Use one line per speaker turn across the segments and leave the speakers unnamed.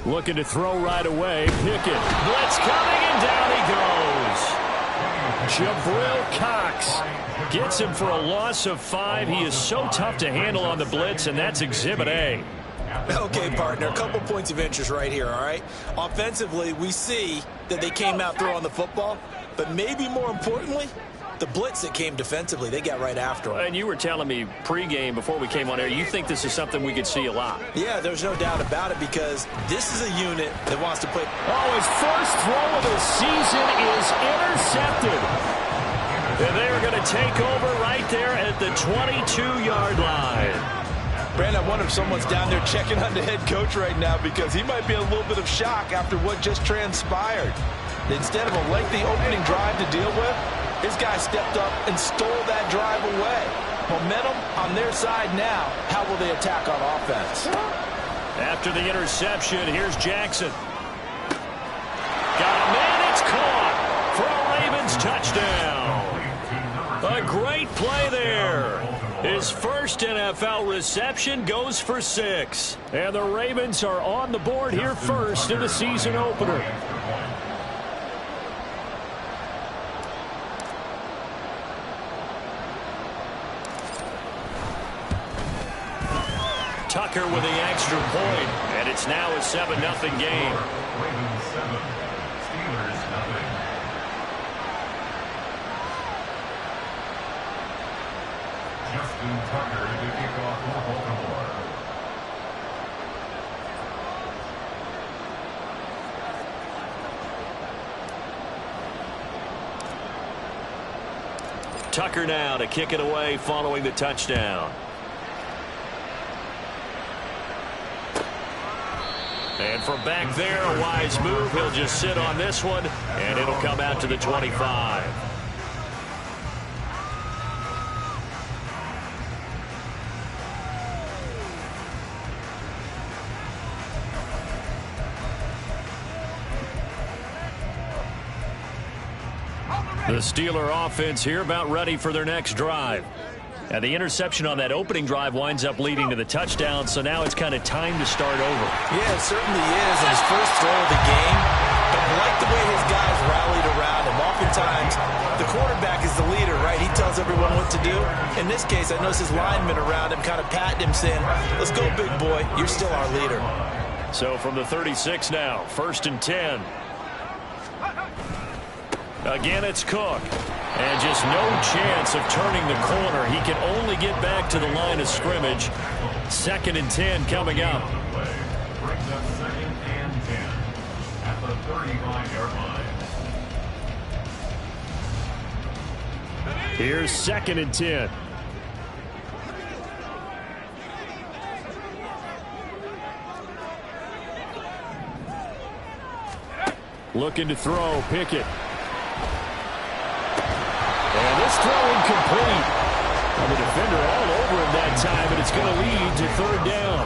Looking to throw right away. Pickett. Blitz coming, and down he goes. Jabril Cox gets him for a loss of 5. He is so tough to handle on the blitz, and that's Exhibit A.
Okay, partner, a couple points of interest right here, all right? Offensively, we see that they came out throwing the football, but maybe more importantly, the blitz that came defensively, they got right after him.
And you were telling me pregame before we came on air, you think this is something we could see a lot.
Yeah, there's no doubt about it because this is a unit that wants to play.
Oh, his first throw of the season is intercepted. And they're going to take over right there at the 22-yard line.
Brandon, I wonder if someone's down there checking on the head coach right now because he might be in a little bit of shock after what just transpired. Instead of a lengthy opening drive to deal with, his guy stepped up and stole that drive away. Momentum on their side now. How will they attack on offense?
After the interception, here's Jackson. Got a man, it's caught for a Ravens touchdown. A great play there. His first NFL reception goes for 6. And the Ravens are on the board here first in the season opener. Tucker with the extra point, and it's now a 7-0 game.
Ravens 7, Steelers 0. Justin Tucker to kick off for Baltimore.
Tucker now to kick it away following the touchdown. And from back there, a wise move. He'll just sit on this one, and it'll come out to the 25. The Steeler offense here about ready for their next drive. And the interception on that opening drive winds up leading to the touchdown, so now it's kind of time to start over.
Yeah, it certainly is, and his first throw of the game. But I like the way his guys rallied around him. Oftentimes, the quarterback is the leader, right? He tells everyone what to do. In this case, I noticed his linemen around him kind of patting him, saying, let's go, big boy. You're still our leader.
So from the 36 now, 1st and 10. Again, it's Cook. And just no chance of turning the corner. He can only get back to the line of scrimmage. 2nd and 10 coming up.
Brings up 2nd and 10 at the 35-yard line.
Here's 2nd and 10. Looking to throw, Pickett. And this throw incomplete. And the defender all over him that time, and it's going to lead to 3rd down.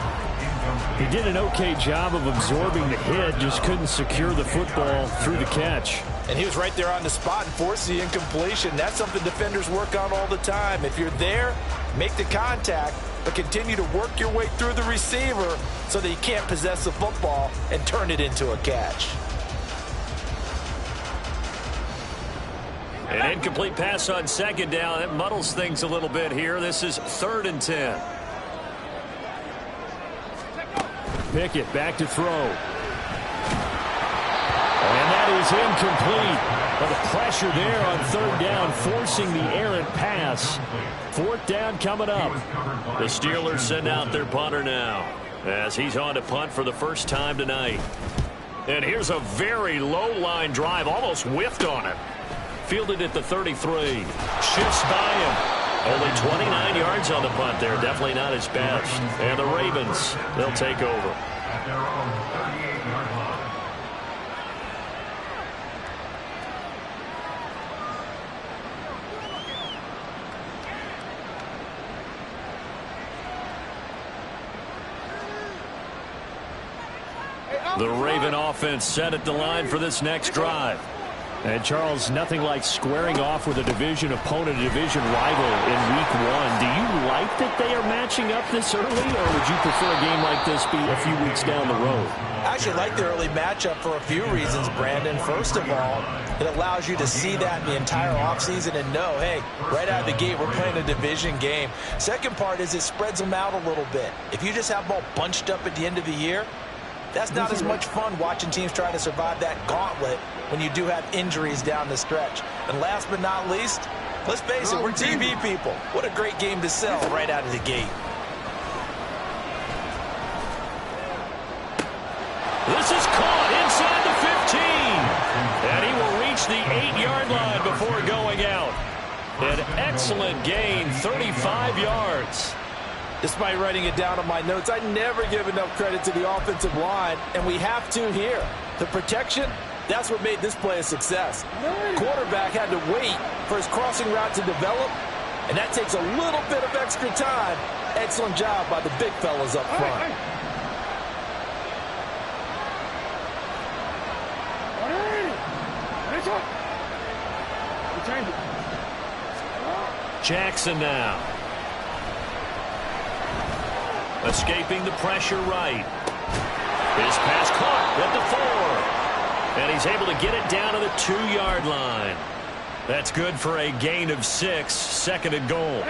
He did an okay job of absorbing the hit, just couldn't secure the football through the catch.
And he was right there on the spot and forced the incompletion. That's something defenders work on all the time. If you're there, make the contact, but continue to work your way through the receiver so that you can't possess the football and turn it into a catch.
An incomplete pass on 2nd down. That muddles things a little bit here. This is 3rd and 10. Pickett back to throw. And that is incomplete. But the pressure there on 3rd down, forcing the errant pass. 4th down coming up. The Steelers send out their punter now as he's on to punt for the first time tonight. And here's a very low-line drive, almost whiffed on it. Fielded at the 33. Shifts by him. Only 29 yards on the punt there. Definitely not his best. And the Ravens, they'll take over.
At their own 38-yard line.
The Raven offense set at the line for this next drive. And, Charles, nothing like squaring off with a division opponent, a division rival in week 1. Do you like that they are matching up this early, or would you prefer a game like this be a few weeks down the road?
I actually like the early matchup for a few reasons, Brandon. First of all, it allows you to see that in the entire offseason and know, hey, right out of the gate, we're playing a division game. Second part is it spreads them out a little bit. If you just have them all bunched up at the end of the year, that's not as much fun watching teams try to survive that gauntlet when you do have injuries down the stretch. And last but not least, let's face it, we're TV people. What a great game to sell right out of the gate.
This is caught inside the 15. And he will reach the 8-yard line before going out. An excellent gain, 35 yards.
Despite writing it down on my notes, I never give enough credit to the offensive line, and we have to here. The protection, that's what made this play a success. Quarterback had to wait for his crossing route to develop, and that takes a little bit of extra time. Excellent job by the big fellas up front.
Jackson now. Escaping the pressure right. His pass caught at the 4. And he's able to get it down to the 2-yard line. That's good for a gain of 6, second and goal.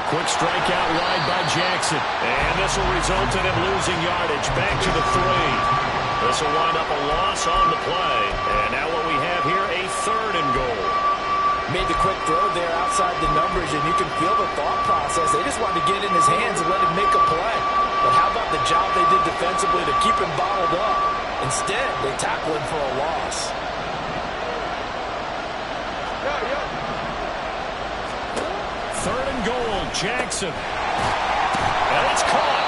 Quick strikeout wide by Jackson. And this will result in him losing yardage back to the 3. This will wind up a loss on the play. And now what we have here, a 3rd and goal.
Made the quick throw there outside the numbers, and you can feel the thought process. They just wanted to get in his hands and let him make a play. But how about the job they did defensively to keep him bottled up? Instead, they tackle him for a loss.
Third and goal, Jackson. And it's caught.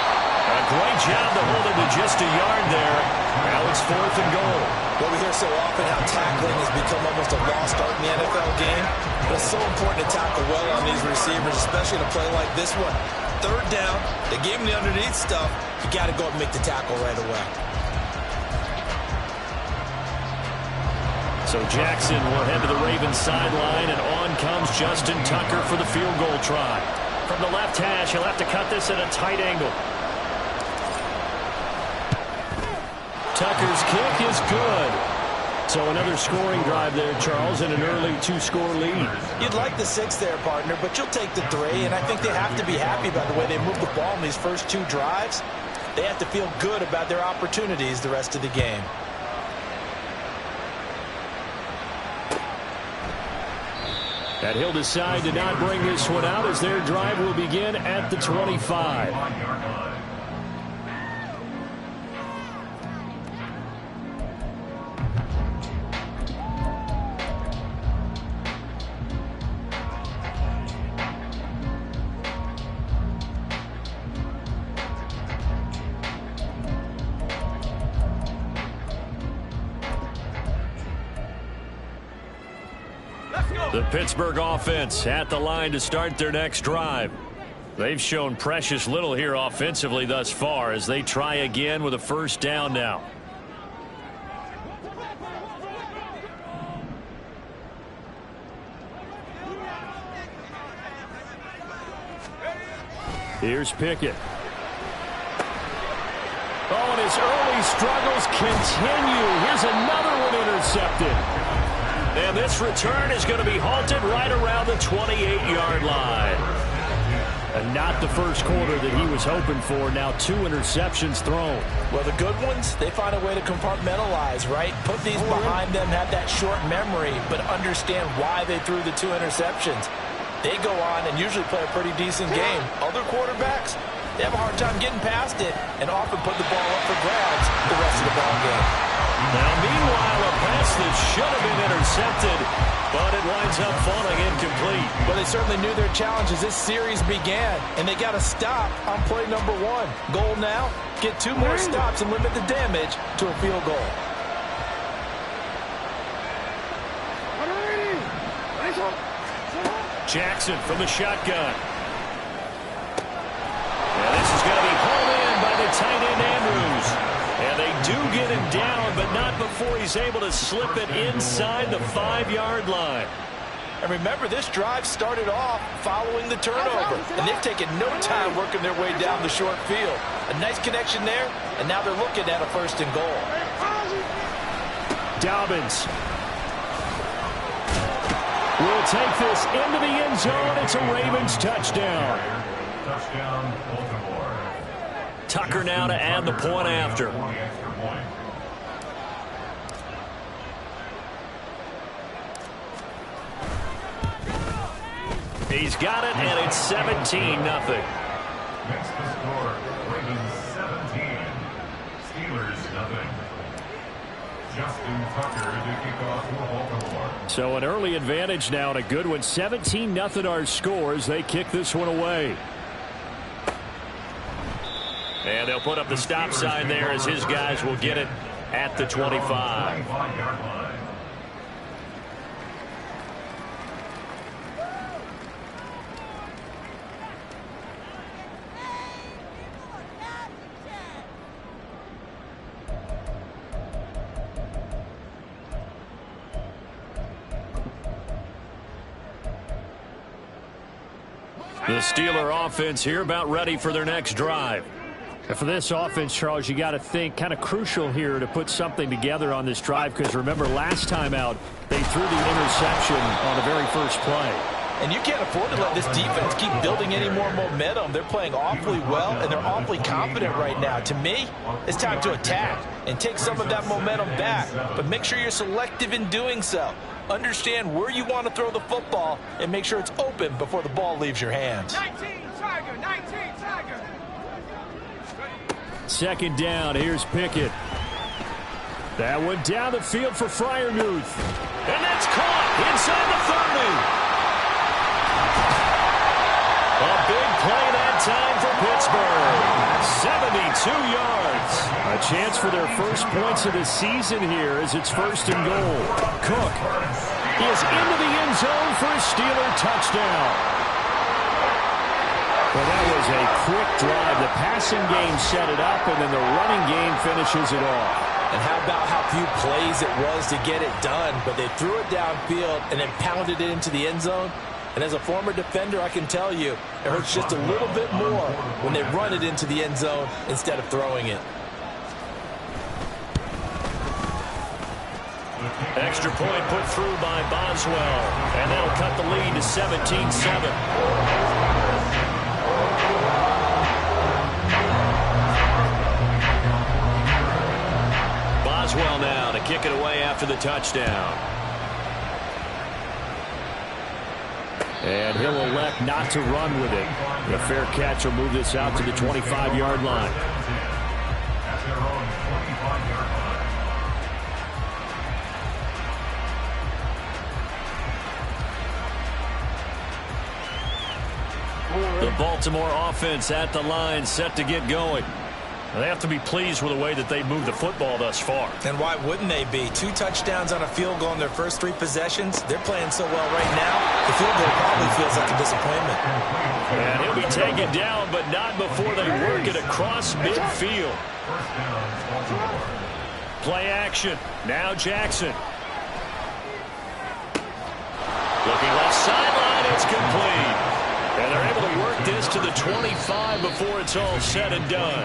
A great job to hold him to just a yard there. Now it's 4th and goal.
Well, we hear so often how tackling has become almost a lost art in the NFL game. But it's so important to tackle well on these receivers, especially in a play like this one. Third down, they gave him the underneath stuff. You got to go and make the tackle right away.
So Jackson will head to the Ravens sideline, and on comes Justin Tucker for the field goal try. From the left hash, he'll have to cut this at a tight angle. Tucker's kick is good. So another scoring drive there, Charles, and an early 2-score lead.
You'd like the 6 there, partner, but you'll take the 3, and I think they have to be happy by the way they moved the ball in these first 2 drives. They have to feel good about their opportunities the rest of the game.
And he'll decide to not bring this one out as their drive will begin at the 25. The Pittsburgh offense at the line to start their next drive. They've shown precious little here offensively thus far as they try again with a first down now. Here's Pickett. Oh, and his early struggles continue. Here's another one intercepted. And this return is going to be halted right around the 28-yard line. And not the first quarter that he was hoping for. Now 2 interceptions thrown.
Well, the good ones, they find a way to compartmentalize, right? Put these behind them, have that short memory, but understand why they threw the 2 interceptions. They go on and usually play a pretty decent game. Other quarterbacks, they have a hard time getting past it and often put the ball up for grabs the rest of the ball game.
Now, meanwhile, a pass that should have been intercepted, but it winds up falling incomplete.
Well, they certainly knew their challenge as this series began, and they got to stop on play number 1. Goal now, get 2 more stops and limit the damage to a field goal.
Jackson from the shotgun. down, but not before he's able to slip it inside the 5-yard line.
And remember, this drive started off following the turnover, and they've taken no time working their way down the short field. A nice connection there, and now they're looking at a 1st and goal.
Dobbins will take this into the end zone. It's a Ravens touchdown.
Touchdown, Baltimore.
Tucker now to add the point after. He's got it, and it's 17-0.
Next to score, Ravens 17, Steelers nothing. Justin Tucker to kick off for Baltimore.
So an early advantage now, and a good one. 17-0 our scores. They kick this one away. And they'll put up the stop sign there as his guys will get it at the 25. The Steeler offense here about ready for their next drive. And for this offense, Charles, you got to think kind of crucial here to put something together on this drive, because remember last time out they threw the interception on the very first play.
And you can't afford to let this defense keep building any more momentum. They're playing awfully well, and they're awfully confident right now. To me, it's time to attack and take some of that momentum back. But make sure you're selective in doing so. Understand where you want to throw the football and make sure it's open before the ball leaves your hands.
19 Tiger, 19 Tiger.
2nd down, here's Pickett. That one down the field for Freiermuth. And that's caught inside the 30. A big play that time for Pittsburgh. 72 yards. A chance for their first points of the season here as it's 1st and goal. Cook is into the end zone for a Steeler touchdown. Well, that was a quick drive. The passing game set it up, and then the running game finishes it off.
And how about how few plays it was to get it done, but they threw it downfield and then pounded it into the end zone. And as a former defender, I can tell you, it hurts just a little bit more when they run it into the end zone instead of throwing it.
Extra point put through by Boswell, and that'll cut the lead to 17-7. Boswell now to kick it away after the touchdown. And he'll elect not to run with it. A fair catch will move this out to the 25-yard line.
At their own 25-yard line.
The Baltimore offense at the line, set to get going. They have to be pleased with the way that they moved the football thus far.
And why wouldn't they be? 2 touchdowns on a field goal in their first 3 possessions. They're playing so well right now, the field goal probably feels like a disappointment.
And he'll be taken down, but not before they work it across midfield. Play action. Now Jackson. Looking left sideline. It's complete. And they're able to work this to the 25 before it's all said and done.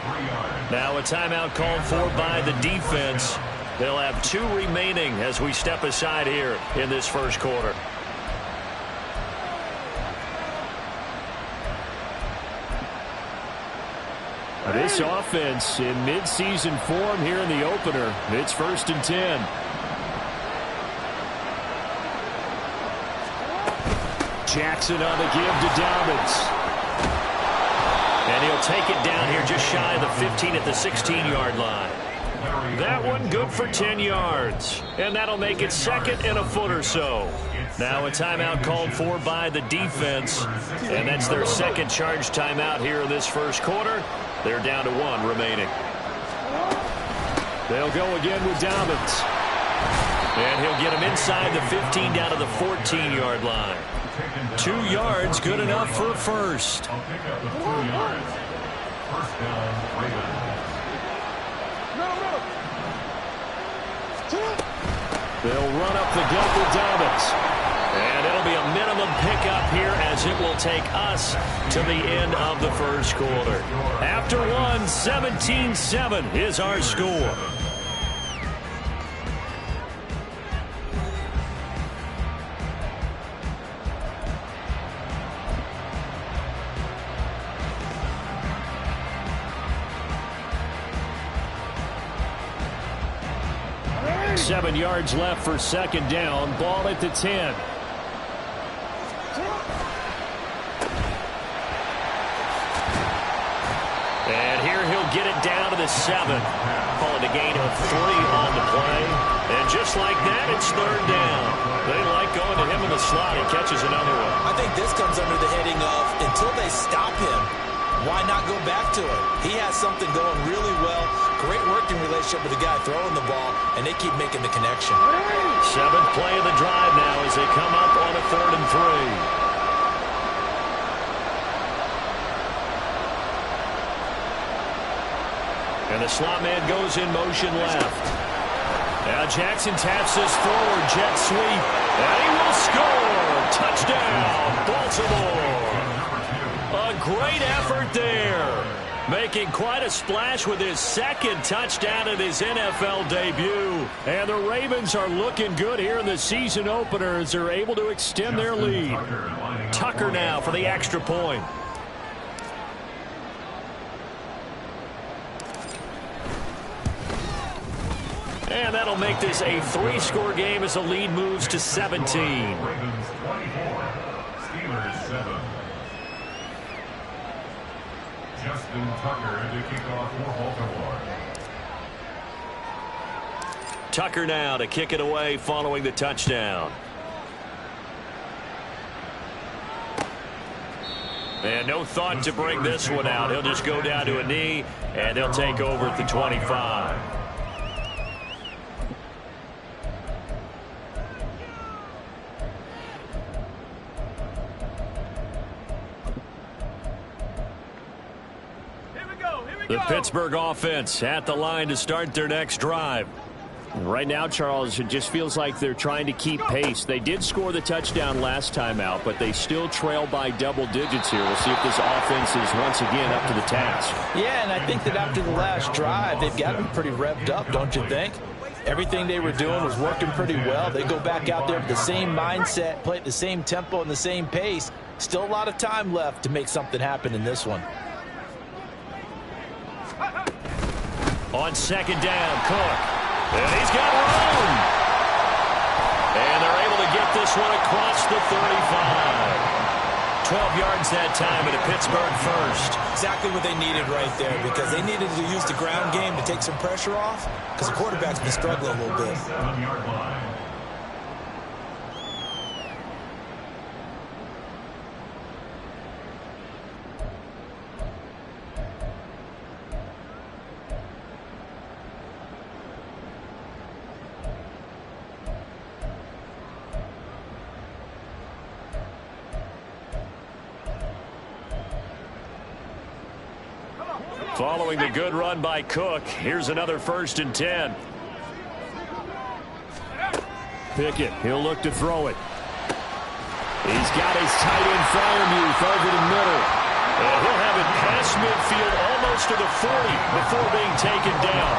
Now a timeout called for by the defense. They'll have 2 remaining as we step aside here in this first quarter. This offense in midseason form here in the opener. It's 1st and 10. Jackson on the give to Dobbins. And he'll take it down here just shy of the 15 at the 16-yard line. That one good for 10 yards. And that'll make it 2nd and a foot or so. Now a timeout called for by the defense. And that's their 2nd charge timeout here in this first quarter. They're down to 1 remaining. They'll go again with Dobbins. And he'll get him inside the 15 down to the 14-yard line. 2 yards, good enough for a first.
I'll pick up the 2 yards. First down, Ravens.
They'll run up the gut with Dobbins. And it'll be a minimum pickup here as it will take us to the end of the first quarter. After one, 17-7 is our score. Seven yards left for second down. Ball at the 10. And here he'll get it down to the 7. Calling a gain of 3 on the play. And just like that, it's third down. They like going to him in the slot. He catches another one.
I think this comes under the heading of until they stop him, why not go back to it? He has something going really well. Great working relationship with the guy throwing the ball, and they keep making the connection.
7th play of the drive now as they come up on a 3rd and 3. And the slot man goes in motion left. Now Jackson taps this forward, jet sweep, and he will score. Touchdown, Baltimore. A great effort there. Making quite a splash with his second touchdown in his NFL debut. And the Ravens are looking good here in the season opener as they're able to extend their lead. Tucker now for the extra point. And that'll make this a 3-score game as the lead moves to 17.
Ravens 24, Steelers 7. Justin Tucker to kick off for Baltimore.
Tucker now to kick it away following the touchdown. And no thought to bring this one out. He'll just go down to a knee, and they'll take over at the 25. The Pittsburgh offense at the line to start their next drive.
Right now, Charles, it just feels like they're trying to keep pace. They did score the touchdown last time out, but they still trail by double digits here. We'll see if this offense is once again up to the task.
Yeah, and I think that after the last drive, they've gotten pretty revved up, don't you think? Everything they were doing was working pretty well. They go back out there with the same mindset, play at the same tempo and the same pace. Still a lot of time left to make something happen in this one.
On second down, Cook. And he's got room. And they're able to get this one across the 35. 12 yards that time at a Pittsburgh first.
Exactly what they needed right there, because they needed to use the ground game to take some pressure off, because the quarterback's been struggling a little bit.
7-yard line.
Following the good run by Cook, here's another 1st and 10.
Pickett, he'll look to throw it.
He's got his tight end Freiermuth over the middle. And he'll have it past midfield almost to the 40 before being taken down.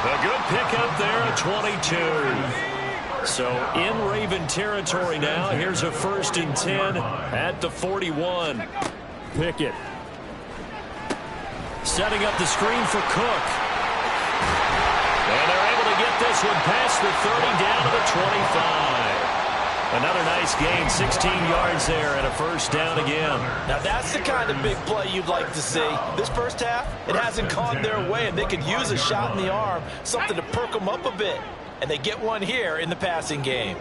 A good pickup there at 22. So in Raven territory now. Here's a 1st and 10 at the 41.
Pickett.
Setting up the screen for Cook. And they're able to get this one past the 30 down to the 25. Another nice gain, 16 yards there and a 1st down again.
Now that's the kind of big play you'd like to see. This first half, it hasn't gone their way, and they could use a shot in the arm, something to perk them up a bit. And they get one here in the passing game.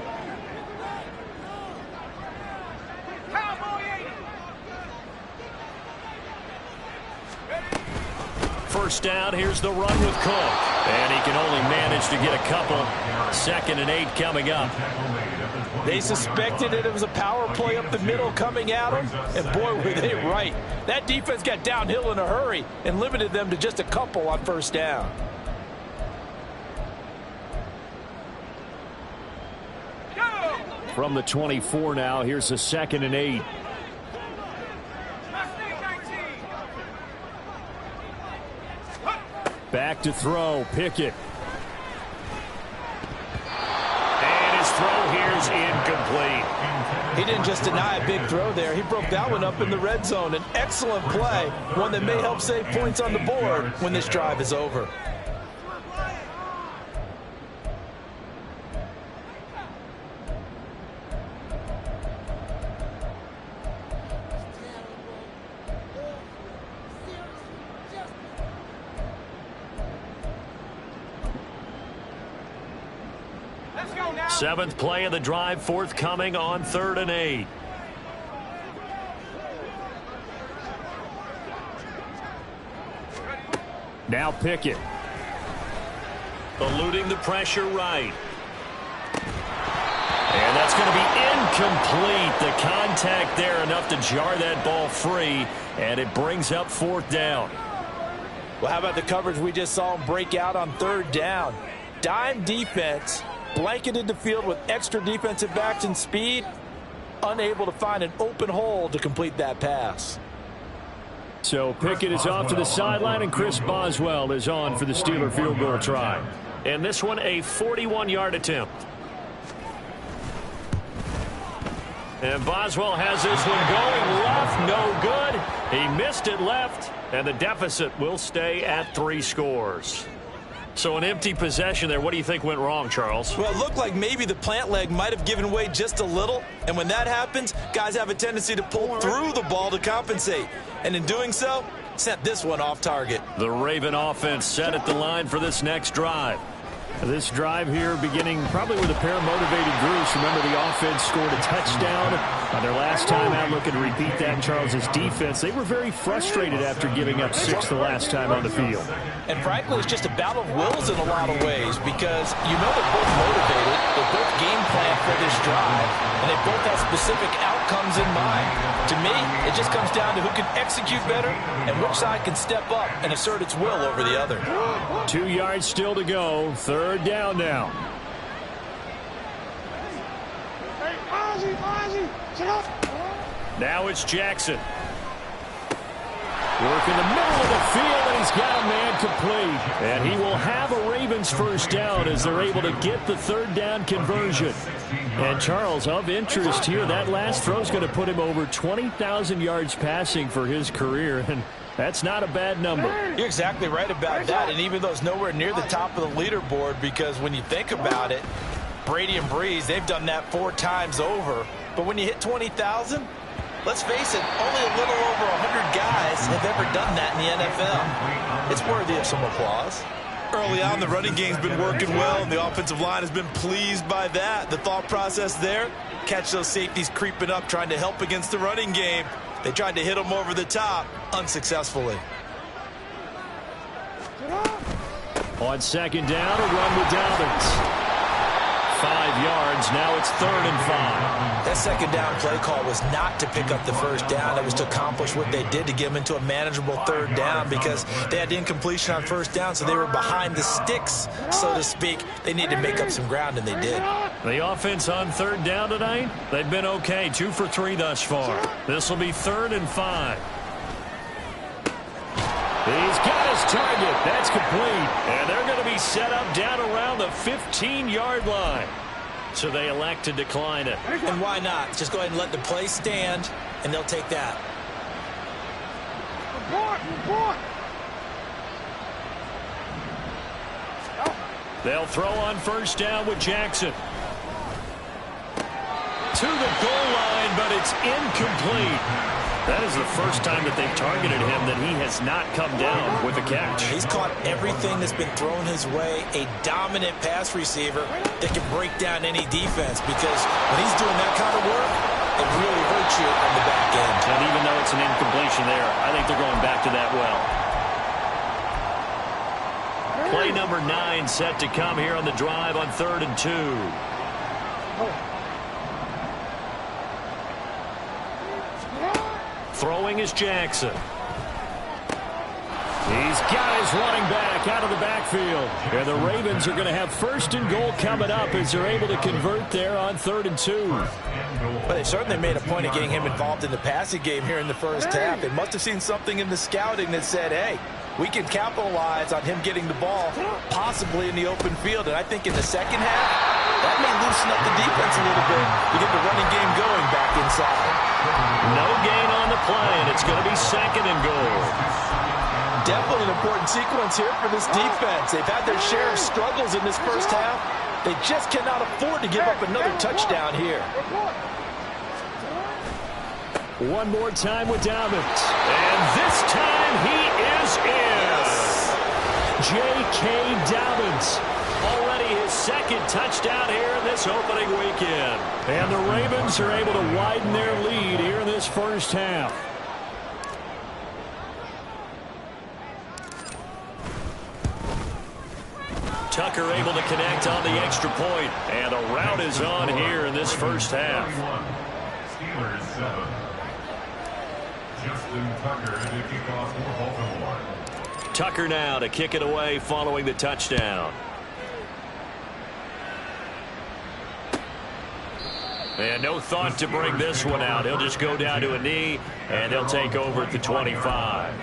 First down, here's the run with Cook. And he can only manage to get a couple. 2nd and 8 coming up.
They suspected it was a power play up the middle coming at them, and boy, were they right. That defense got downhill in a hurry and limited them to just a couple on 1st down.
from the 24 now. Here's the 2nd and 8. Back to throw. Pickett. And his throw here's incomplete.
He didn't just deny a big throw there. He broke that one up in the red zone. An excellent play, one that may help save points on the board when this drive is over.
Seventh play of the drive forthcoming on 3rd and 8.
Now Pickett.
Eluding the pressure right. And that's going to be incomplete. The contact there enough to jar that ball free, and it brings up 4th down.
Well, how about the coverage we just saw him break out on 3rd down? Dime defense, blanketed the field with extra defensive backs and speed, unable to find an open hole to complete that pass.
So Pickett is off to the sideline, and Chris Boswell is on for the Steeler field goal try.
And this one a 41-yard attempt. And Boswell has this one going left, no good. He missed it left, and the deficit will stay at 3 scores. So an empty possession there. What do you think went wrong, Charles?
Well, it looked like maybe the plant leg might have given way just a little. And when that happens, guys have a tendency to pull through the ball to compensate. And in doing so, sent this one off target.
The Raven offense set at the line for this next drive.
This drive here beginning probably with a pair of motivated groups. Remember, the offense scored a touchdown on their last time out. Looking to repeat that. Charles's defense, they were very frustrated after giving up 6 the last time on the field.
And frankly, it's just a battle of wills in a lot of ways, because you know they're both motivated, they're both game planned for this drive, and they both have specific outcomes in mind. To me, it just comes down to who can execute better and which side can step up and assert its will over the other.
2 yards still to go. 3rd down now.
Now it's Jackson.
Work in the middle of the field, and he's got a man complete. And he will have a Ravens 1st down as they're able to get the 3rd down conversion. And Charles, of interest here, that last throw is going to put him over 20,000 yards passing for his career. And that's not a bad number.
You're exactly right about that. And even though it's nowhere near the top of the leaderboard, because when you think about it, Brady and Breeze, they've done that 4 times over. But when you hit 20,000, let's face it, only a little over 100 guys have ever done that in the NFL. It's worthy of some applause. Early on, the running game's been working well, and the offensive line has been pleased by that. The thought process there, catch those safeties creeping up, trying to help against the running game. They tried to hit them over the top, unsuccessfully.
On 2nd down, a run with Dobbins. 5 yards. Now it's 3rd and 5.
That 2nd down play call was not to pick up the 1st down. It was to accomplish what they did to get them into a manageable 3rd down, because they had incompletion on 1st down, so they were behind the sticks, so to speak. They needed to make up some ground, and they did.
The offense on 3rd down tonight, they've been okay. 2 for 3 thus far. This will be 3rd and 5.
He's got his target. That's complete.
And they're going to be set up down around the 15-yard line. So they elect to decline it.
And why not? Just go ahead and let the play stand, and they'll take that.
They'll throw on 1st down with Jackson. To the goal line, but it's incomplete. That is the first time that they've targeted him that he has not come down with a catch.
He's caught everything that's been thrown his way. A dominant pass receiver that can break down any defense, because when he's doing that kind of work, it really hurts you on the back end.
And even though it's an incompletion there, I think they're going back to that well. Play number 9 set to come here on the drive on 3rd and 2. Throwing is Jackson.
He's got his running back out of the backfield. And the Ravens are going to have 1st and goal coming up as they're able to convert there on 3rd and 2.
But they certainly made a point of getting him involved in the passing game here in the first half. They must have seen something in the scouting that said, hey, we can capitalize on him getting the ball, possibly in the open field. And I think in the second half, that may loosen up the defense a little bit to get the running game going back inside.
No gain on the play, and it's going to be 2nd and goal.
Definitely an important sequence here for this defense. They've had their share of struggles in this first half. They just cannot afford to give up another touchdown here.
One more time with Dobbins. And this time he is in. J.K. Dobbins. Already his 2nd touchdown here in this opening weekend. And the Ravens are able to widen their lead here in this first half.
Tucker able to connect on the extra point. And a rout is on here in this first half.
Steelers 7. Justin Tucker to kick off for Baltimore.
Tucker now to kick it away following the touchdown. And no thought to bring this one out. He'll just go down to a knee, and they'll take over at the 25.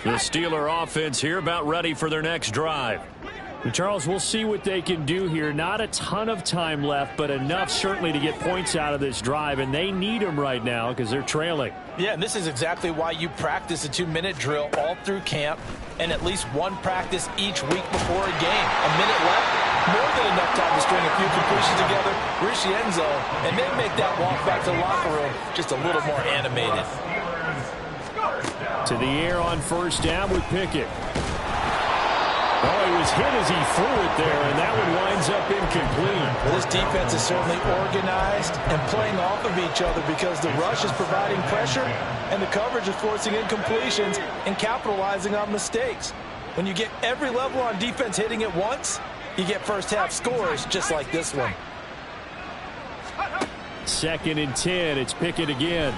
The Steeler offense here about ready for their next drive.
And Charles, we'll see what they can do here. Not a ton of time left, but enough certainly to get points out of this drive, and they need them right now because they're trailing.
Yeah, and this is exactly why you practice a 2-minute drill all through camp and at least one practice each week before a game. A minute left, more than enough time to string a few completions together, reach the end zone, and then make that walk back to the locker room just a little more animated.
To the air on 1st down with Pickett. Oh, he was hit as he threw it there, and that one winds up incomplete.
Well, this defense is certainly organized and playing off of each other because the rush is providing pressure and the coverage is forcing incompletions and capitalizing on mistakes. When you get every level on defense hitting at once, you get first half scores just like this one.
2nd and 10. It's Pickett again.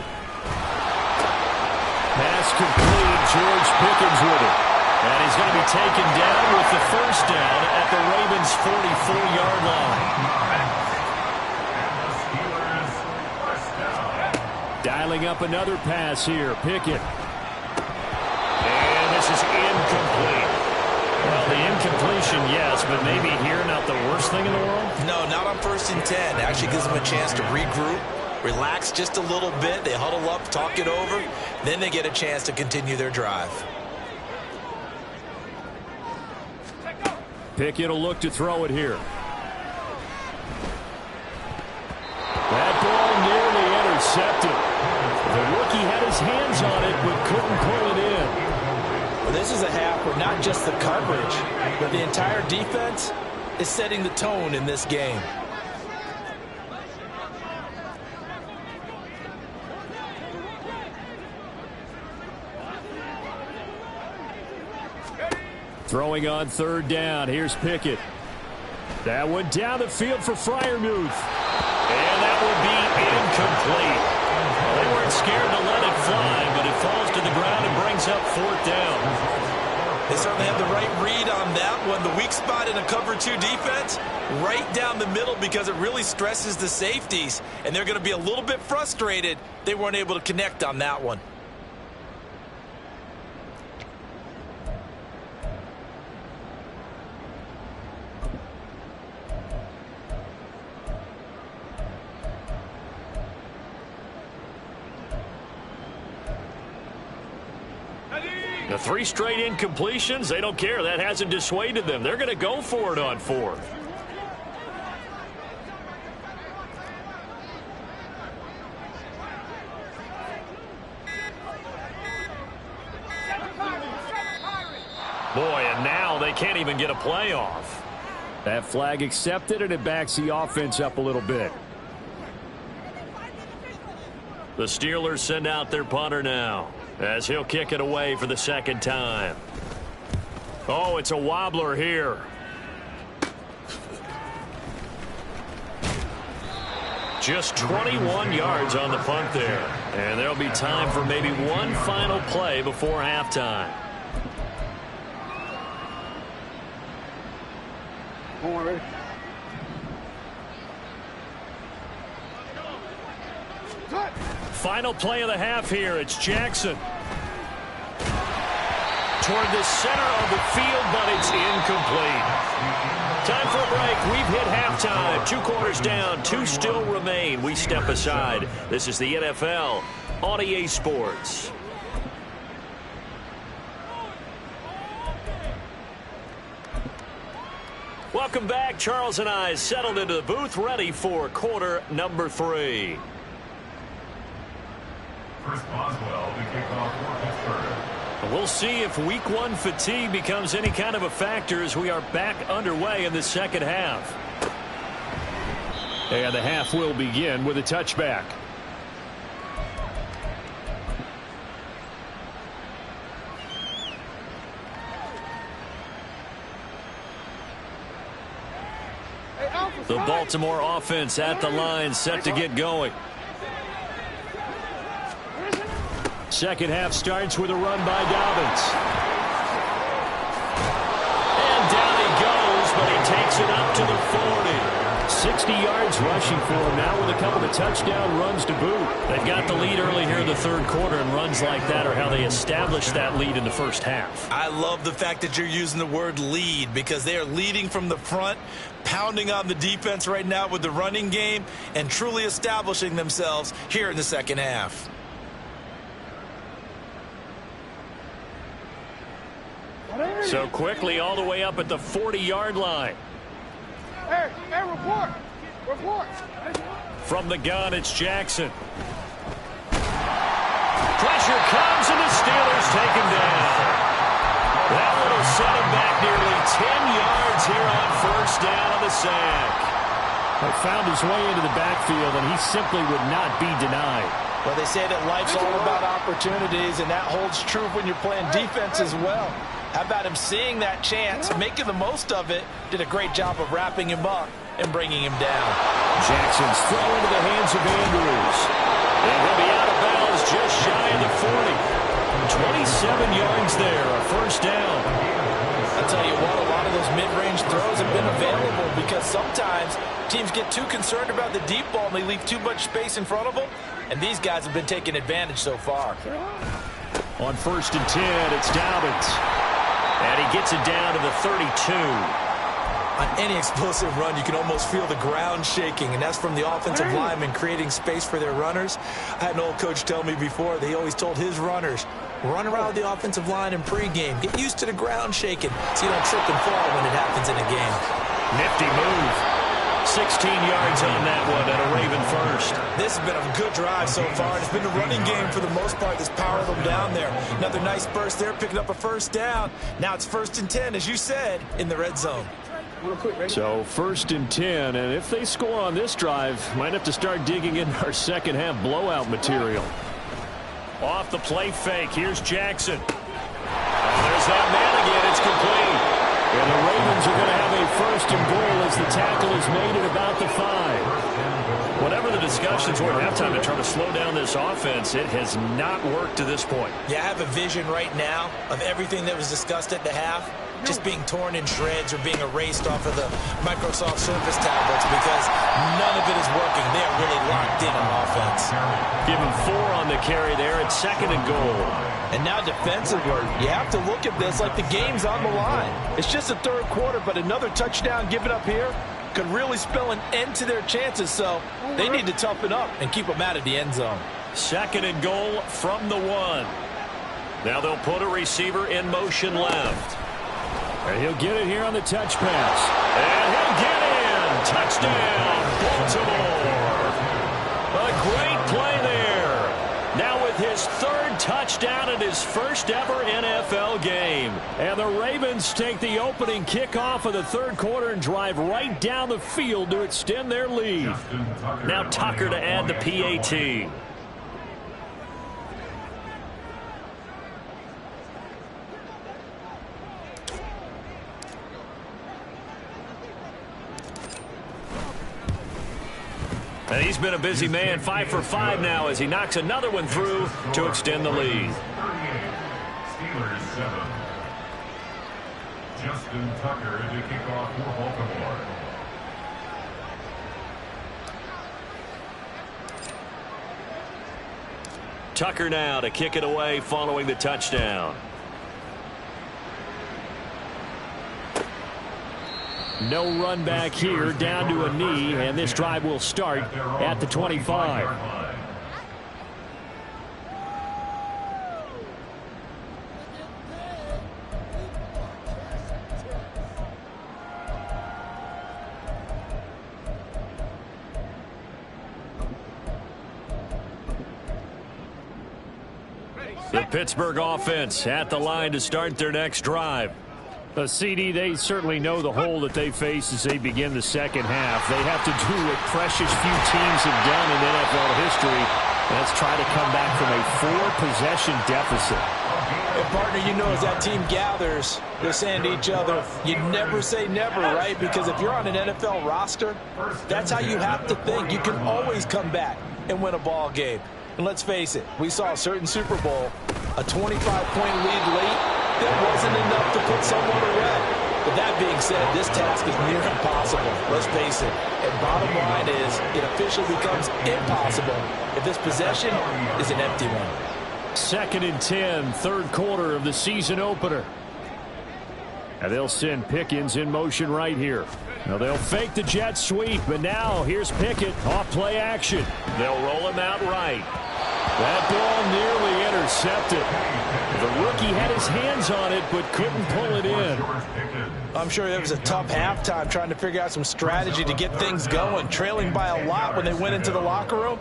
Pass complete. George Pickens with it. And he's going to be taken down with the 1st down at the Ravens' 44-yard line. Dialing up another pass here. Pickett.
And this is incomplete. Well, the incompletion, yes, but maybe here not the worst thing in the world?
No, not on 1st and 10. Actually gives them a chance to regroup, relax just a little bit. They huddle up, talk it over. Then they get a chance to continue their drive.
Pickett will look to throw it here. That ball nearly intercepted. The rookie had his hands on it but couldn't pull it in.
Well, this is a half where not just the coverage, but the entire defense is setting the tone in this game.
Throwing on 3rd down. Here's Pickett. That one down the field for Freiermuth.
And that would be incomplete. They weren't scared to let it fly, but it falls to the ground and brings up 4th down.
They certainly have the right read on that one. The weak spot in a cover 2 defense, right down the middle because it really stresses the safeties. And they're going to be a little bit frustrated they weren't able to connect on that one.
The 3 straight incompletions, they don't care. That hasn't dissuaded them. They're going to go for it on 4th. Boy, and now they they can't even get a play off.
That flag accepted, and it backs the offense up a little bit.
The Steelers send out their punter now, as he'll kick it away for the second time. Oh, it's a wobbler here. Just 21 yards on the punt there. And there'll be time for maybe one final play before halftime. Final play of the half here. It's Jackson. Toward the center of the field, but it's incomplete. Time for a break. We've hit halftime. 2 quarters down. 2 still remain. We step aside. This is the NFL on EA Sports. Welcome back. Charles and I settled into the booth, ready for quarter number 3.
Chris Boswell, the kickoff for Pittsburgh.
We'll see if week 1 fatigue becomes any kind of a factor as we are back underway in the second half.
And the half will begin with a touchback.
The Baltimore offense at the line, set to get going.
Second half starts with a run by Dobbins.
And down he goes, but he takes it up to the 40.
60 yards rushing for him now with a couple of touchdown runs to boot.
They've got the lead early here in the third quarter, and runs like that are how they established that lead in the first half.
I love the fact that you're using the word lead, because they are leading from the front, pounding on the defense right now with the running game, and truly establishing themselves here in the second half.
So quickly all the way up at the 40-yard line.
Hey, report. Report.
From the gun, it's Jackson. Pressure comes, and the Steelers take him down. That will set him back nearly 10 yards here on first down on the sack.
He found his way into the backfield, and he simply would not be denied.
Well, they say that life's all about opportunities, and that holds true when you're playing defense as well. How about him seeing that chance, making the most of it, did a great job of wrapping him up and bringing him down.
Jackson's throw into the hands of Andrews.
And he'll be out of bounds just shy of the 40. 27 yards there, a first down.
I'll tell you what, a lot of those mid-range throws have been available because sometimes teams get too concerned about the deep ball and they leave too much space in front of them, and these guys have been taking advantage so far.
On 1st and 10, it's Dobbins.
And he gets it down to the 32.
On any explosive run, you can almost feel the ground shaking, and that's from the offensive linemen creating space for their runners. I had an old coach tell me before, they always told his runners, run around the offensive line in pregame. Get used to the ground shaking so you don't trip and fall when it happens in a game.
Nifty move. 16 yards on that one, and a Raven first.
This has been a good drive so far, and it's been a running game for the most part that's powered them down there. Another nice burst there, picking up a first down. Now it's 1st and 10, as you said, in the red zone.
So 1st and 10, and if they score on this drive, might have to start digging in our second half blowout material.
Off the play fake, here's Jackson. And there's that man again, it's complete.
And the Ravens are going to have a 1st and goal as the tackle is made at about the 5.
Whatever the discussions were at halftime to try to slow down this offense, it has not worked to this point.
Yeah, I have a vision right now of everything that was discussed at the half just being torn in shreds or being erased off of the Microsoft Surface tablets because none of it is working. They are really locked in on offense.
Give him 4 on the carry there at 2nd and goal.
And now defensively, you have to look at this like the game's on the line. It's just the third quarter, but another touchdown given up here could really spell an end to their chances, so they need to toughen up and keep them out of the end zone.
2nd and goal from the 1. Now they'll put a receiver in motion left.
And he'll get it here on the touch pass.
And he'll get in. Touchdown, Baltimore. A great play there. Now with his third touchdown in his first ever NFL game. And the Ravens take the opening kickoff of the third quarter and drive right down the field to extend their lead. Now Tucker to add the PAT. And he's been a busy man, 5 for 5 now as he knocks another one through to extend the lead.
Steelers 7. Justin Tucker to kick off for Baltimore.
Tucker now to kick it away following the touchdown. No run back here, down to a knee, and this drive will start at the 25. The Pittsburgh offense at the line to start their next drive. CD, they certainly know the hole that they face as they begin the second half. They have to do what precious few teams have done in NFL history. That's try to come back from a 4-possession deficit.
And partner, you know, as that team gathers, they're saying to each other, you never say never, right? Because if you're on an NFL roster, that's how you have to think. You can always come back and win a ball game. And let's face it, we saw a certain Super Bowl, a 25-point lead late, that wasn't enough to put someone away. But that being said, this task is near impossible. Let's face it. And bottom line is, it officially becomes impossible if this possession is an empty one.
2nd and 10, third quarter of the season opener. And they'll send Pickens in motion right here. Now they'll fake the jet sweep, but now here's Pickett off play action. They'll roll him out right. That ball nearly intercepted. The rookie had his hands on it, but couldn't pull it in.
I'm sure it was a tough halftime trying to figure out some strategy to get things going, trailing by a lot when they went into the locker room.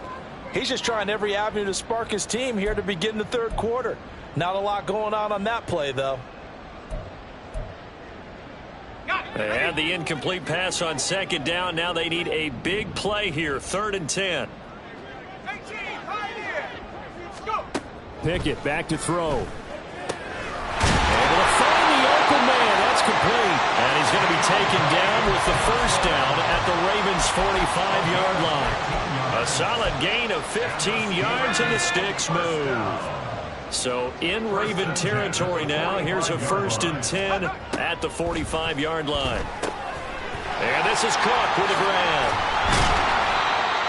He's just trying every avenue to spark his team here to begin the third quarter. Not a lot going on that play, though.
They had the incomplete pass on 2nd down. Now they need a big play here, 3rd and 10.
Pickett back to throw. Able to find the open man. That's complete. And he's going to be taken down with the first down at the Ravens' 45-yard line. A solid gain of 15 yards and the sticks move. So in Raven territory now. Here's a 1st and 10 at the 45-yard line. And this is Cook with a grab.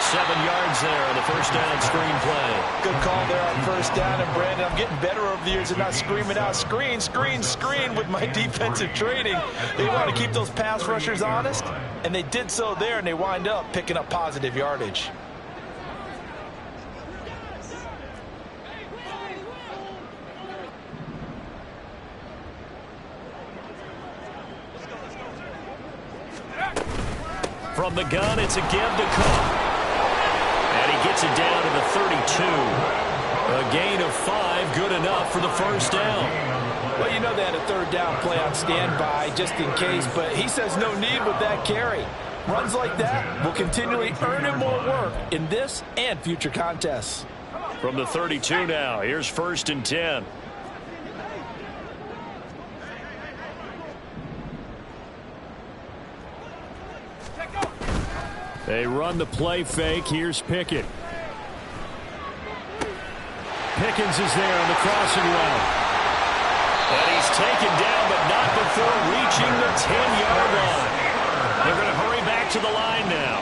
7 yards there on the first down screen play.
Good call there on first down. And Brandon, I'm getting better over the years and not screaming out screen, screen, screen with my defensive training. They want to keep those pass rushers honest, and they did so there, and they wind up picking up positive yardage.
From the gun, it's a give to Cook. And he gets it down to the 32. A gain of 5, good enough for the first down.
Well, you know they had a 3rd down play on standby just in case, but he says no need with that carry. Runs like that will continually earn him more work in this and future contests.
From the 32 now, here's 1st and 10.
They run the play fake. Here's Pickett. Pickens is there on the crossing route.
And he's taken down, but not before reaching the 10-yard line. They're going to hurry back to the line now.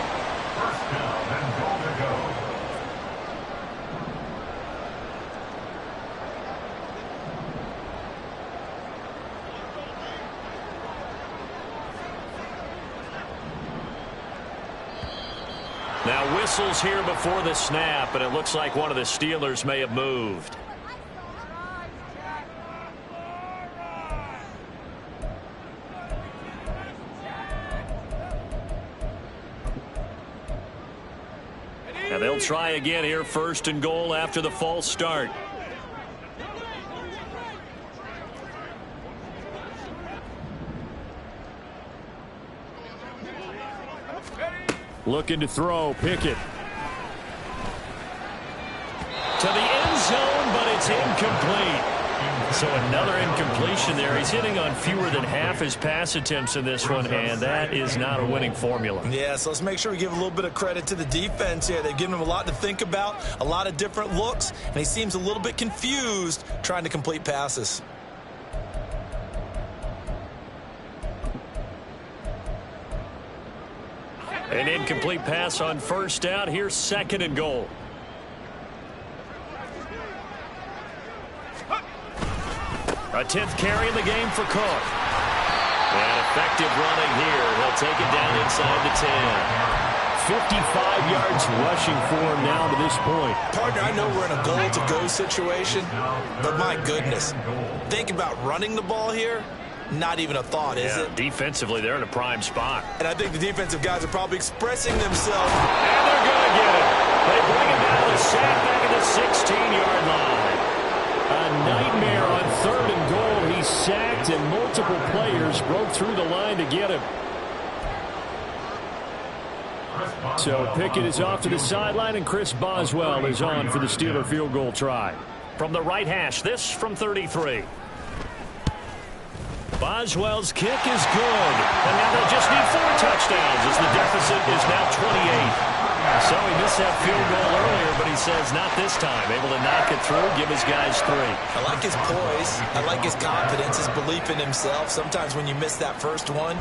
First down and goal to go.
Now whistles here before the snap, and it looks like one of the Steelers may have moved. And they'll try again here, 1st and goal after the false start.
Looking to throw. Pickett. To the end zone, but it's incomplete. So another incompletion there. He's hitting on fewer than half his pass attempts in this one, and that is not a winning formula.
Yeah, so let's make sure we give a little bit of credit to the defense here. They've given him a lot to think about, a lot of different looks, and he seems a little bit confused trying to complete passes.
An incomplete pass on first down. Here's 2nd and goal. A 10th carry in the game for Cook. And effective running here. He'll take it down inside the 10. 55 yards rushing for him now to this point.
Partner, I know we're in a goal-to-go situation, but my goodness. Think about running the ball here. Not even a thought, is it?
Defensively, they're in a prime spot.
And I think the defensive guys are probably expressing themselves.
And they're going to get it. They bring him down to sack back at the 16-yard line. A nightmare on 3rd and goal. He's sacked, and multiple players broke through the line to get him. So Pickett is off to the sideline, and Chris Boswell is on for the Steeler field goal try. From the right hash, this from 33. Boswell's kick is good. And now they just need 4 touchdowns as the deficit is now 28. So he missed that field goal earlier, but he says not this time. Able to knock it through, give his guys 3.
I like his poise. I like his confidence, his belief in himself. Sometimes when you miss that first one,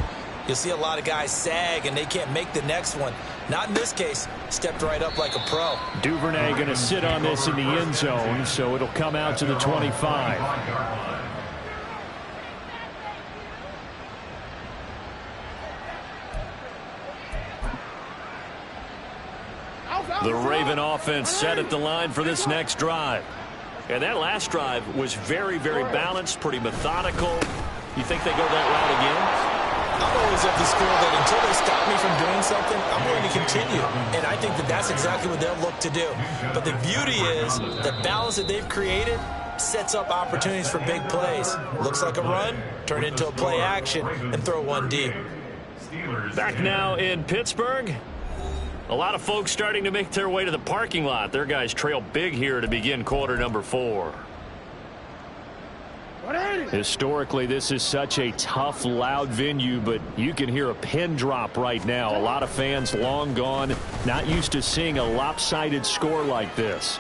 you'll see a lot of guys sag and they can't make the next one. Not in this case. Stepped right up like a pro.
Duvernay going to sit on this in the end zone, so it'll come out to the 25. The Raven offense set at the line for this next drive. And that last drive was very, very balanced, pretty methodical. You think they go that route again?
I'm always of the school that until they stop me from doing something, I'm going to continue. And I think that that's exactly what they'll look to do. But the beauty is the balance that they've created sets up opportunities for big plays. Looks like a run, turn it into a play action, and throw one deep.
Back now in Pittsburgh. A lot of folks starting to make their way to the parking lot. Their guys trail big here to begin quarter number 4. Historically, this is such a tough, loud venue, but you can hear a pin drop right now. A lot of fans long gone, not used to seeing a lopsided score like this.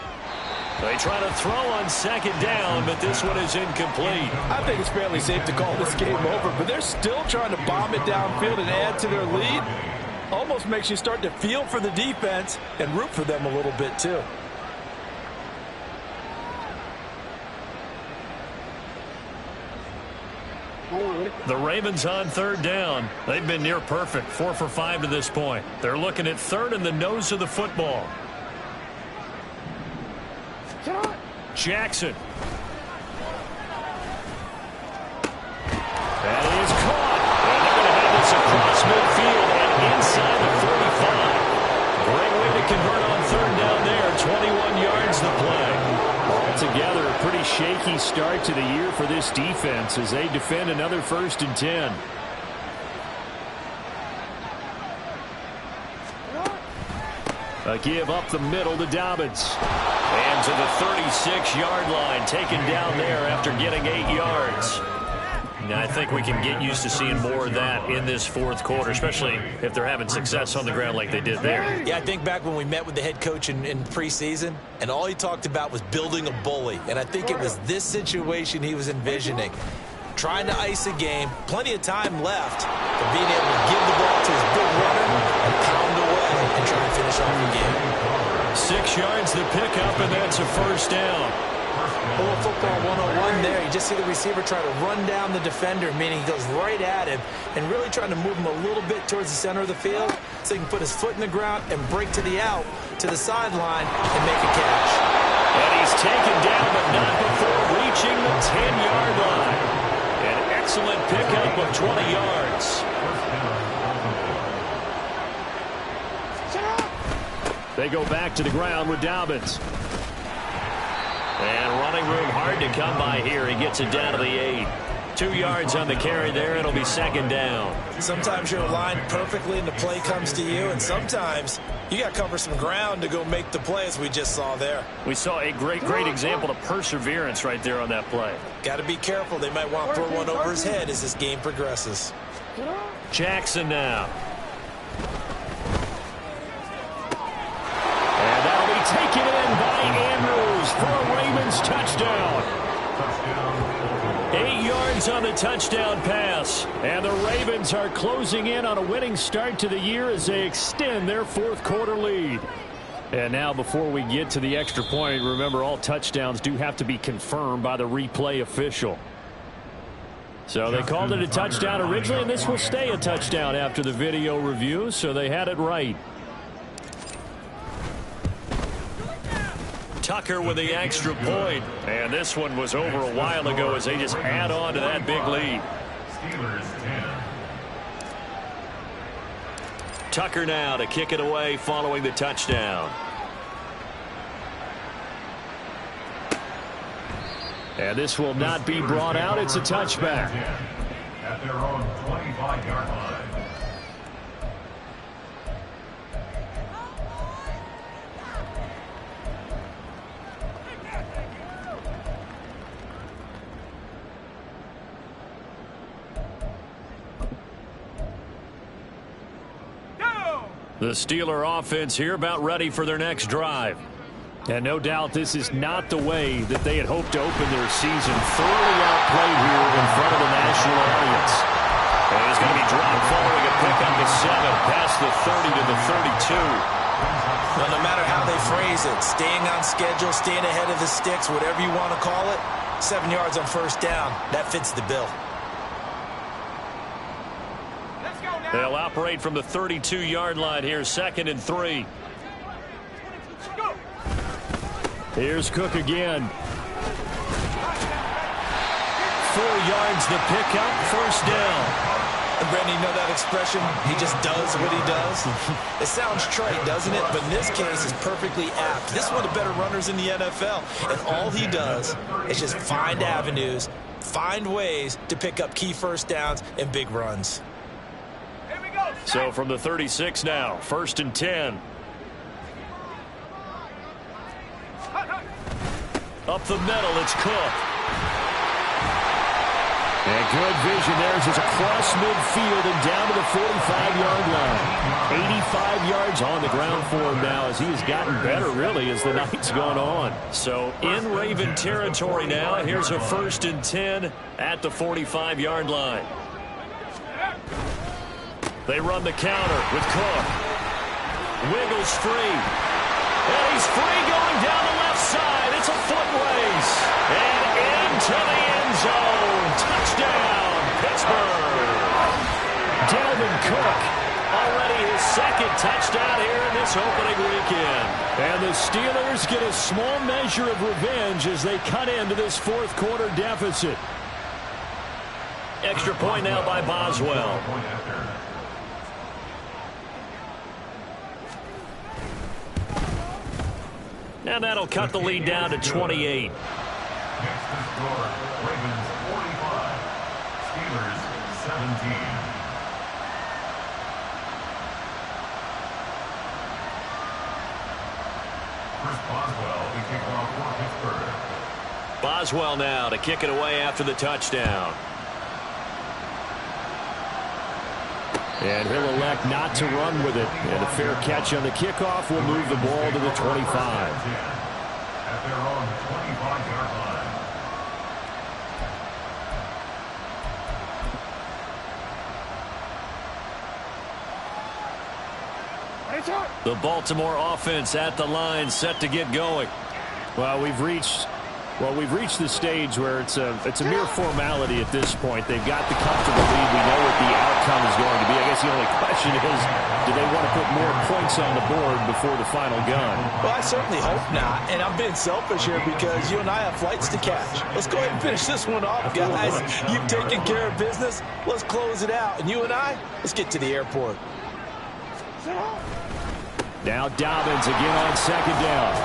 They try to throw on 2nd down, but this one is incomplete.
I think it's fairly safe to call this game over, but they're still trying to bomb it downfield and add to their lead. Almost makes you start to feel for the defense and root for them a little bit too.
The Ravens on 3rd down. They've been near perfect, 4 for 5 to this point. They're looking at 3rd and the nose of the football. Jackson. That is caught. And they're going to have this across midfield and inside the 45. Great way to convert on 3rd down there. 21 yards the play. Altogether, a pretty shaky start to the year for this defense as they defend another 1st and 10. A give up the middle to Dobbins. And to the 36-yard line, taken down there after getting 8 yards. Now, I think we can get used to seeing more of that in this 4th quarter, especially if they're having success on the ground like they did there.
Yeah, I think back when we met with the head coach in preseason, and all he talked about was building a bully. And I think it was this situation he was envisioning. Trying to ice a game, plenty of time left, but being able to give the ball to his big runner and pound away and try and finish off the game.
6 yards the pickup, and that's a 1st down.
Little football 101 there. You just see the receiver try to run down the defender, meaning he goes right at him and really trying to move him a little bit towards the center of the field so he can put his foot in the ground and break to the out, to the sideline, and make a catch.
And he's taken down, but not before reaching the 10-yard line. An excellent pickup of 20 yards. They go back to the ground with Dobbins. And running room hard to come by here. He gets it down to the 8.
2 yards on the carry there. It'll be second down.
Sometimes you're aligned perfectly and the play comes to you, and sometimes you got to cover some ground to go make the play, as we just saw there.
We saw a great example of perseverance right there on that play.
Got to be careful. They might want to throw one over his head as this game progresses.
Jackson now. And that'll be taken in by Andrews for a Ravens touchdown. 8 yards on the touchdown pass. And the Ravens are closing in on a winning start to the year as they extend their fourth quarter lead. And now before we get to the extra point, remember all touchdowns do have to be confirmed by the replay official. So they called it a touchdown originally, and this will stay a touchdown after the video review, so they had it right. Tucker with the extra point. And this one was over a while ago as they just add on to that big lead.
Steelers 10.
Tucker now to kick it away following the touchdown. And this will not be brought out. It's a touchback.
At their own 25-yard line.
The Steeler offense here about ready for their next drive. And no doubt this is not the way that they had hoped to open their season. Thoroughly outplayed here in front of the national audience. And he's going to be dropped following a pickup of 7 past the 30 to the 32.
Now, no matter how they phrase it, staying on schedule, staying ahead of the sticks, whatever you want to call it, 7 yards on first down, that fits the bill.
They'll operate from the 32-yard line here, 2nd and 3. Here's Cook again. 4 yards the pickup, first down.
And Brandon, you know that expression? He just does what he does. It sounds trite, doesn't it? But in this case, it's perfectly apt. This is one of the better runners in the NFL. And all he does is just find avenues, find ways to pick up key first downs and big runs.
So from the 36 now, 1st and 10. Up the middle, it's Cook. And good vision there as it's across midfield and down to the 45-yard line. 85 yards on the ground for him now as he has gotten better, really, as the night's gone on. So in Raven territory now, here's a 1st and 10 at the 45-yard line. They run the counter with Cook. Wiggles free. And he's free going down the left side. It's a foot race. And into the end zone. Touchdown, Pittsburgh. Dalvin Cook, already his 2nd touchdown here in this opening weekend. And the Steelers get a small measure of revenge as they cut into this fourth quarter deficit. Extra point now by Boswell. Now that'll cut the lead down to 28.
Next to score, Ravens 45, Steelers 17. Chris Boswell to kick off for Pittsburgh.
Boswell now to kick it away after the touchdown. And he'll elect not to run with it. And a fair catch on the kickoff will move the ball to the 25.
At their own 25-yard line.
The Baltimore offense at the line, set to get going. Well, we've reached the stage where it's a mere formality at this point. They've got the comfortable lead. We know what the outcome is going to be. I guess the only question is, do they want to put more points on the board before the final gun?
Well, I certainly hope not. And I'm being selfish here because you and I have flights to catch. Let's go ahead and finish this one off, guys. You've taken care of business. Let's close it out. And you and I, let's get to the airport.
Now Dobbins again on 2nd down.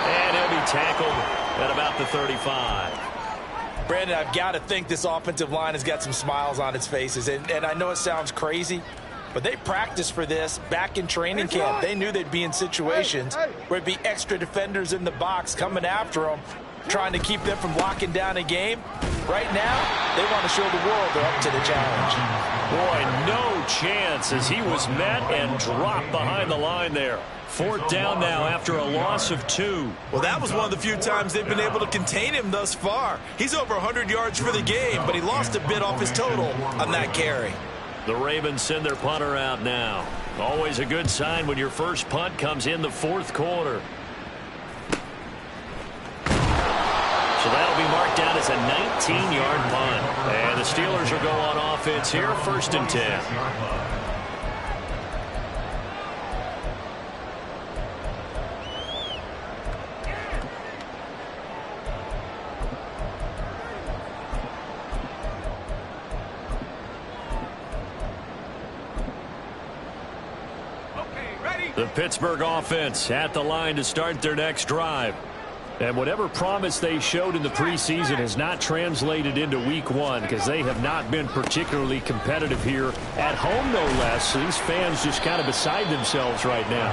And he'll be tackled at about the 35.
Brandon, I've got to think this offensive line has got some smiles on its faces. And I know it sounds crazy, but they practiced for this back in training camp. They knew they'd be in situations where it'd be extra defenders in the box coming after them, trying to keep them from locking down a game. Right now, they want to show the world they're up to the challenge.
Boy, no chance as he was met and dropped behind the line there. 4th down now after a loss of 2.
Well, that was one of the few times they've been able to contain him thus far. He's over 100 yards for the game, but he lost a bit off his total on that carry.
The Ravens send their punter out now. Always a good sign when your first punt comes in the 4th quarter. So that'll be marked down as a 19-yard punt. And the Steelers will go on offense here, 1st and 10. The Pittsburgh offense at the line to start their next drive. And whatever promise they showed in the preseason has not translated into week 1 because they have not been particularly competitive here at home, no less. So these fans just kind of beside themselves right now.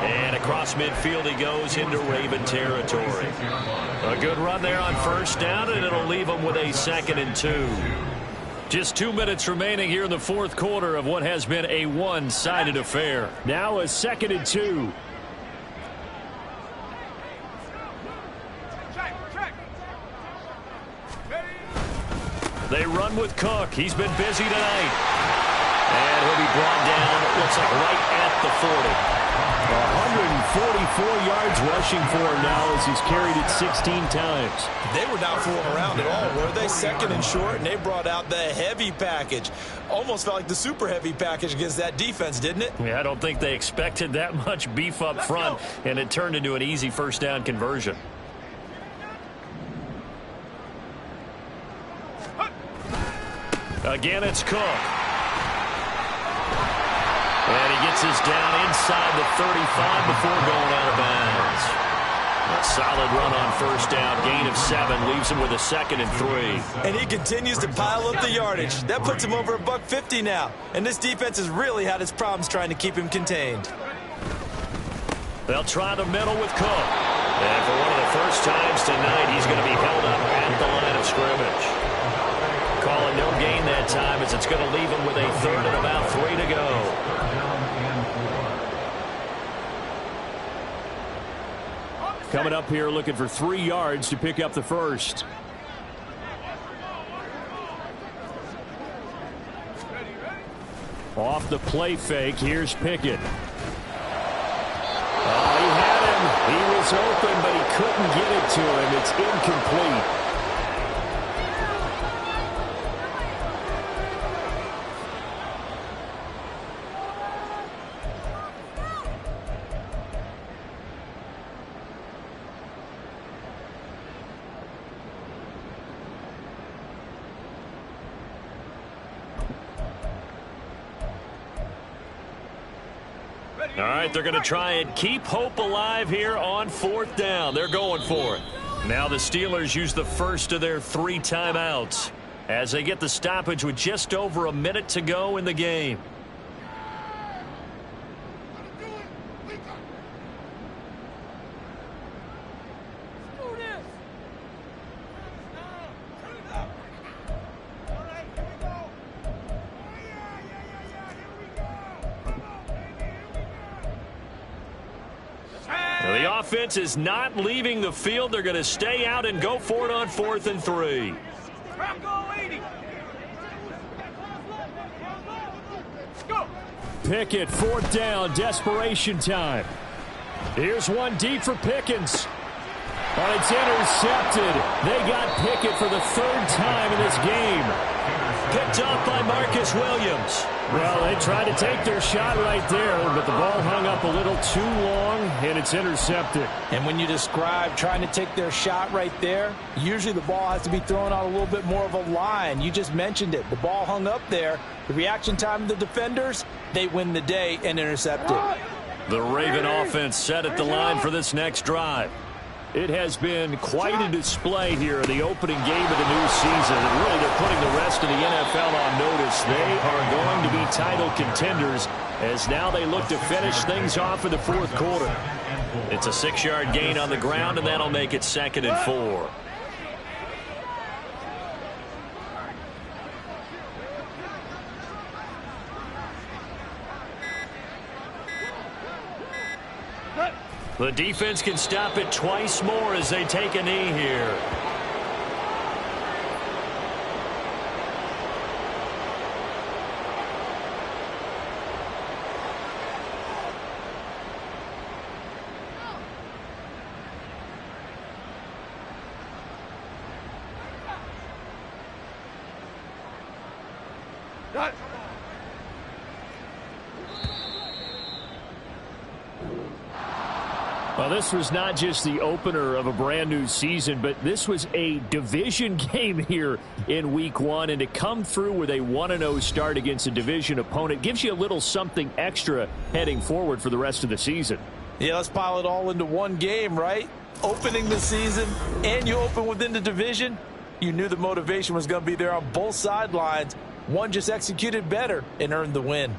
And across midfield he goes into Raven territory. A good run there on 1st down, and it'll leave them with a 2nd and 2. Just 2 minutes remaining here in the 4th quarter of what has been a one-sided affair. Now a 2nd and 2. They run with Cook. He's been busy tonight. And he'll be brought down, it looks like right at the 40. 144 yards rushing for him now as he's carried it 16 times.
They were not fooling around at all, were they? 2nd and short, and they brought out the heavy package. Almost felt like the super heavy package against that defense, didn't it?
Yeah, I don't think they expected that much beef up front, and it turned into an easy 1st down conversion. Again, it's Cook. And he gets us down inside the 35 before going out of bounds. A solid run on 1st down. Gain of 7 leaves him with a 2nd and 3.
And he continues to pile up the yardage. That puts him over $150 now. And this defense has really had its problems trying to keep him contained.
They'll try the middle with Cook. And for one of the first times tonight, he's going to be held up at the line of scrimmage. Calling no gain that time as it's going to leave him with a 3rd and about 3 to go. Coming up here looking for 3 yards to pick up the 1st. Off the play fake, here's Pickett. He had him. He was open, but he couldn't get it to him. It's incomplete. All right, they're going to try and keep hope alive here on 4th down. They're going for it. Now the Steelers use the first of their 3 timeouts as they get the stoppage with just over a minute to go in the game. The offense is not leaving the field. They're going to stay out and go for it on 4th and 3. Pickett, 4th down, desperation time. Here's one deep for Pickens. But it's intercepted. They got Pickett for the 3rd time in this game. Picked off by Marcus Williams. Well, they tried to take their shot right there, but the ball hung up a little too long, and it's intercepted.
And when you describe trying to take their shot right there, usually the ball has to be thrown on a little bit more of a line. You just mentioned it. The ball hung up there. The reaction time of the defenders, they win the day and intercept it.
The Raven offense set at the line for this next drive.
It has been quite a display here in the opening game of the new season. And really, they're putting the rest of the NFL on notice. They are going to be title contenders as now they look to finish things off in the fourth quarter.
It's a 6-yard gain on the ground, and that'll make it 2nd and 4. The defense can stop it twice more as they take a knee here.
Well, this was not just the opener of a brand new season, but this was a division game here in week 1. And to come through with a 1-0 start against a division opponent gives you a little something extra heading forward for the rest of the season.
Yeah, let's pile it all into one game, right? Opening the season, and you open within the division. You knew the motivation was going to be there on both sidelines. One just executed better and earned the win.